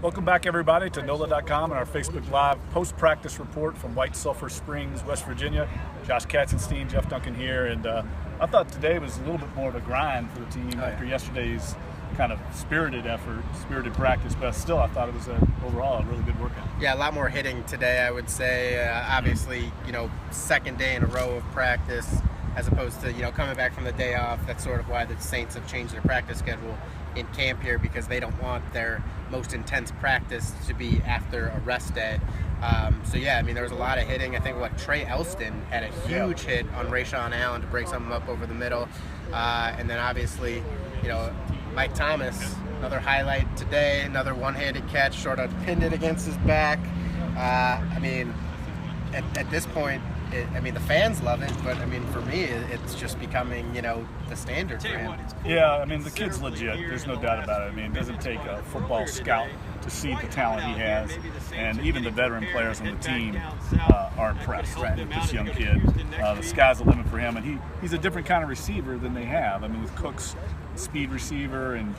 Welcome back, everybody, to NOLA.com and our Facebook Live post-practice report from White Sulphur Springs, West Virginia. Josh Katzenstein, Jeff Duncan here, and I thought today was a little bit more of a grind for the team after yesterday's kind of spirited practice, but still I thought it was overall a really good workout. Yeah, a lot more hitting today, I would say. Obviously, second day in a row of practice as opposed to, coming back from the day off. That's sort of why the Saints have changed their practice schedule in camp here, because they don't want their most intense practice to be after a rest day. There was a lot of hitting. I think Trey Elston had a huge hit on Rayshawn Allen to break something up over the middle. And then obviously, Mike Thomas, another highlight today, another one-handed catch, sort of pinned it against his back. At this point, the fans love it, but for me, it's just becoming, the standard for him. Yeah, the kid's legit. There's no doubt about it. It doesn't take a football scout to see the talent he has, and even the veteran players on the team are impressed with this young kid. The sky's the limit for him, and he's a different kind of receiver than they have. With Cook's speed receiver and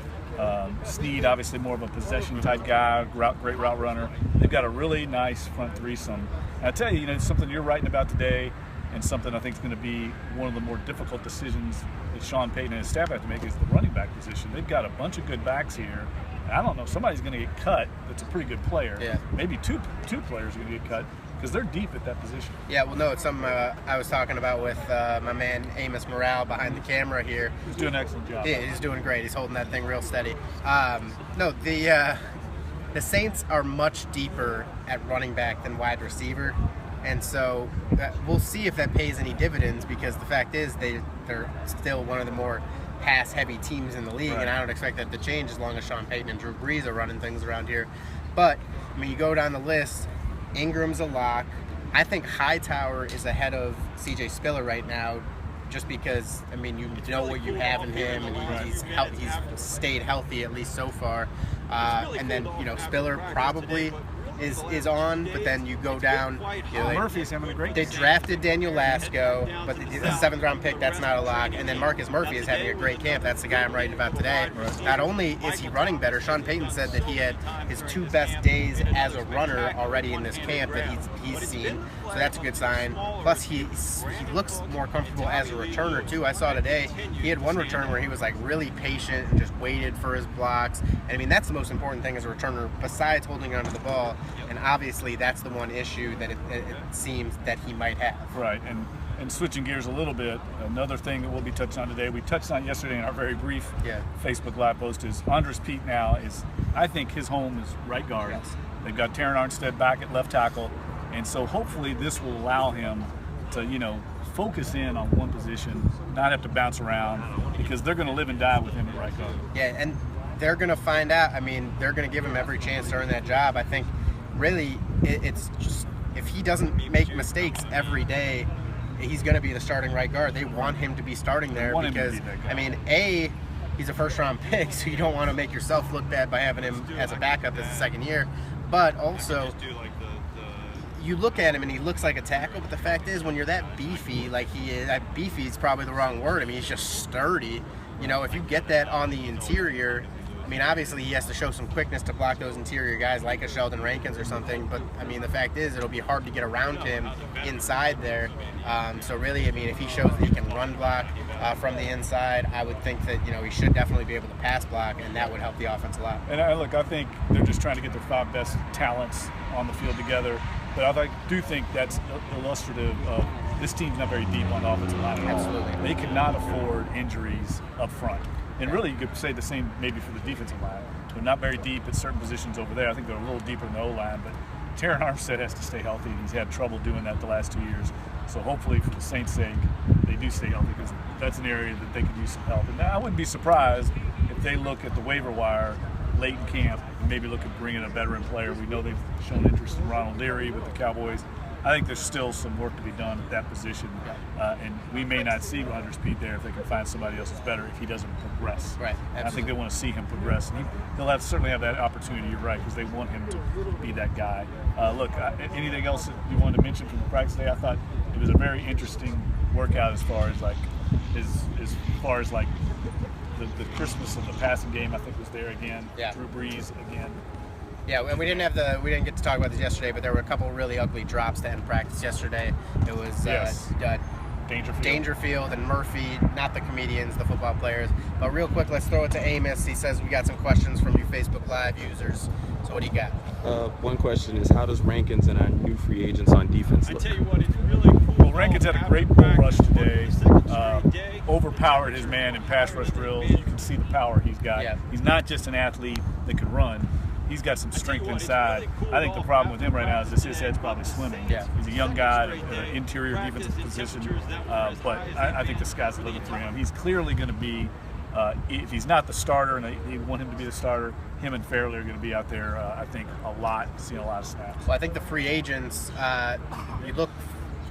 Snead, obviously more of a possession-type guy, great route runner. They've got a really nice front threesome. And I tell you, it's something you're writing about today, and something I think is going to be one of the more difficult decisions that Sean Payton and his staff have to make is the running back position. They've got a bunch of good backs here. And I don't know, somebody's going to get cut that's a pretty good player. Yeah. Maybe two players are going to get cut because they're deep at that position. Yeah, well, no, it's something I was talking about with my man Amos Morale behind the camera here. He's doing an excellent job. Yeah, he's doing great. He's holding that thing real steady. The Saints are much deeper at running back than wide receiver, and so we'll see if that pays any dividends, because the fact is they're still one of the more pass-heavy teams in the league, and I don't expect that to change as long as Sean Payton and Drew Brees are running things around here. But you go down the list, Ingram's a lock. I think Hightower is ahead of C.J. Spiller right now, just because you know what you have in him, and he's stayed healthy at least so far. And then Spiller probably is on, but then you go down. Murphy's having a great They drafted Daniel Lasco, but the 7th round pick, that's not a lock. And then Marcus Murphy is having a great camp. That's the guy I'm writing about today. Right. Not only is he running better, Sean Payton said that he had his 2 best days as a runner already in this camp that he's seen. So that's a good sign. Plus, he looks more comfortable as a returner too. I saw today he had one return where he was really patient and just waited for his blocks. And that's the most important thing as a returner, besides holding onto the ball. And obviously, that's the one issue that it seems that he might have. Right, and switching gears a little bit, another thing that we'll be touching on today, we touched on yesterday in our very brief Facebook Live post, is Andrus Peat now I think his home is right guard. Yes. They've got Taron Armstead back at left tackle, and so hopefully this will allow him to, focus in on one position, not have to bounce around, because they're going to live and die with him at right guard. Yeah, and they're going to find out. They're going to give him every chance to earn that job. I think really it's just, if he doesn't make mistakes every day, he's going to be the starting right guard. They want him to be starting there because, he's a first-round pick, so you don't want to make yourself look bad by having him as a backup as a second year. But also, you look at him and he looks like a tackle, but the fact is, when you're that beefy like he is, beefy is probably the wrong word. He's just sturdy. If you get that on the interior, obviously he has to show some quickness to block those interior guys like a Sheldon Rankins or something, but the fact is it'll be hard to get around him inside there. So really, if he shows that he can run block from the inside, I would think that he should definitely be able to pass block, and that would help the offense a lot. And I think they're just trying to get their 5 best talents on the field together, but I do think that's illustrative of this team's not very deep on the offensive line at all. Absolutely. They cannot afford injuries up front. And really, you could say the same maybe for the defensive line. They're not very deep at certain positions over there. I think they're a little deeper in the O-line, but Taron Armstead has to stay healthy, and he's had trouble doing that the last 2 years. So hopefully, for the Saints' sake, they do stay healthy, because that's an area that they could use some help. And I wouldn't be surprised if they look at the waiver wire late in camp and maybe look at bringing a veteran player. We know they've shown interest in Ronald Leary with the Cowboys. I think there's still some work to be done at that position, and we may not see Andrus Peat there if they can find somebody else who's better if he doesn't progress. Right. I think they want to see him progress, and they'll certainly have that opportunity. You're right, because they want him to be that guy. Anything else that you wanted to mention from the practice today? I thought it was a very interesting workout as far as the crispness of the passing game. I think was there again. Yeah. Drew Brees again. Yeah, and we didn't get to talk about this yesterday, but there were a couple really ugly drops to end practice yesterday. It was Dangerfield and Murphy, not the comedians, the football players. But real quick, let's throw it to Amos. He says we got some questions from you Facebook Live users. So what do you got? One question is, how does Rankins and our new free agents on defense look? I tell you what, it's really cool. Well, Rankins had a great bull rush today. Overpowered his man in pass rush drills. You can see the power he's got. Yeah. He's not just an athlete that can run. He's got some strength inside. I think the problem with him right now is just his head's probably swimming. Yeah. He's a young guy in an interior defensive position, but I think the sky's the limit for him. He's clearly going to be, if he's not the starter, and they want him to be the starter, him and Fairley are going to be out there, I think, a lot, seeing a lot of snaps. Well, I think the free agents, you look,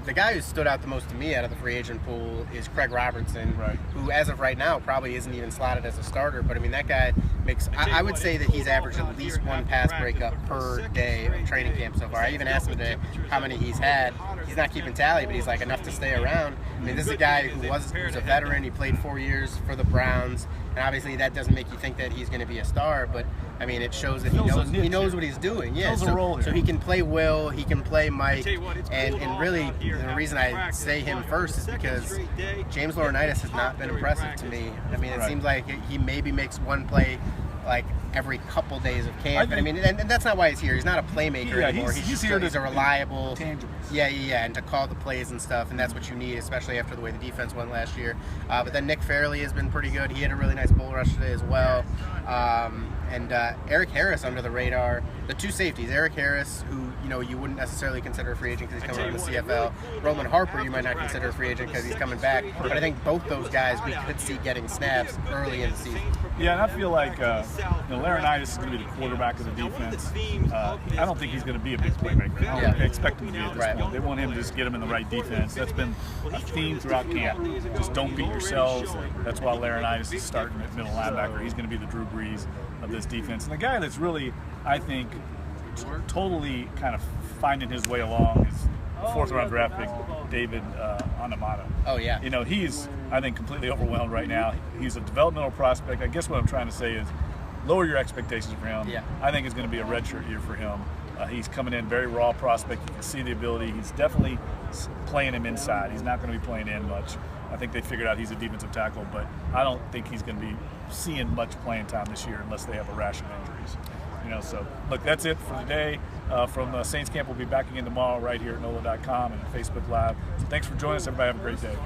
the guy who stood out the most to me out of the free agent pool is Craig Robertson, Right. who as of right now probably isn't even slotted as a starter. But I mean, that guy makes, I would say that he's averaged at least one pass breakup per day of training camp so far. I even asked him today how many he's had. He's not keeping tally, but he's like enough to stay around. I mean, this is a guy who's a veteran. He played 4 years for the Browns, and obviously that doesn't make you think that he's going to be a star, but I mean, it shows that he knows what he's doing. Yeah, so he can play Will, he can play Mike, and really the reason I say him first is because James Laurinaitis has not been impressive to me. I mean, it seems like he maybe makes one play like every couple days of camp. I mean, and that's not why he's here. He's not a playmaker anymore. He's here to a reliable, and to call the plays and stuff, and that's what you need, especially after the way the defense went last year. But then Nick Fairley has been pretty good. He had a really nice bull rush today as well. And Eric Harris under the radar. The two safeties, Eric Harris, who you wouldn't necessarily consider a free agent because he's coming from the CFL. Roman Harper, you might not consider a free agent because he's coming back. But I think both those guys we could see getting snaps early in the season. Yeah, and I feel like Laurinaitis is going to be the quarterback of the defense. I don't think he's going to be a big playmaker. I don't expect him to be at this point. They want him to just get him in the right defense. That's been a theme throughout camp. Just don't beat yourselves. That's why Laurinaitis is starting at middle linebacker. He's going to be the Drew Brees of this defense. And the guy that's really, I think, totally kind of finding his way along is fourth-round draft pick David Onyemata. Oh, yeah. He's, I think, completely overwhelmed right now. He's a developmental prospect. I guess what I'm trying to say is lower your expectations for him. Yeah. I think it's going to be a redshirt year for him. He's coming in very raw prospect. You can see the ability. He's definitely playing him inside. He's not going to be playing in much. I think they figured out he's a defensive tackle, but I don't think he's going to be seeing much playing time this year unless they have a rash of injuries. So look, that's it for today. From Saints Camp, we'll be back again tomorrow right here at NOLA.com and at Facebook Live. So thanks for joining us, everybody. Have a great day.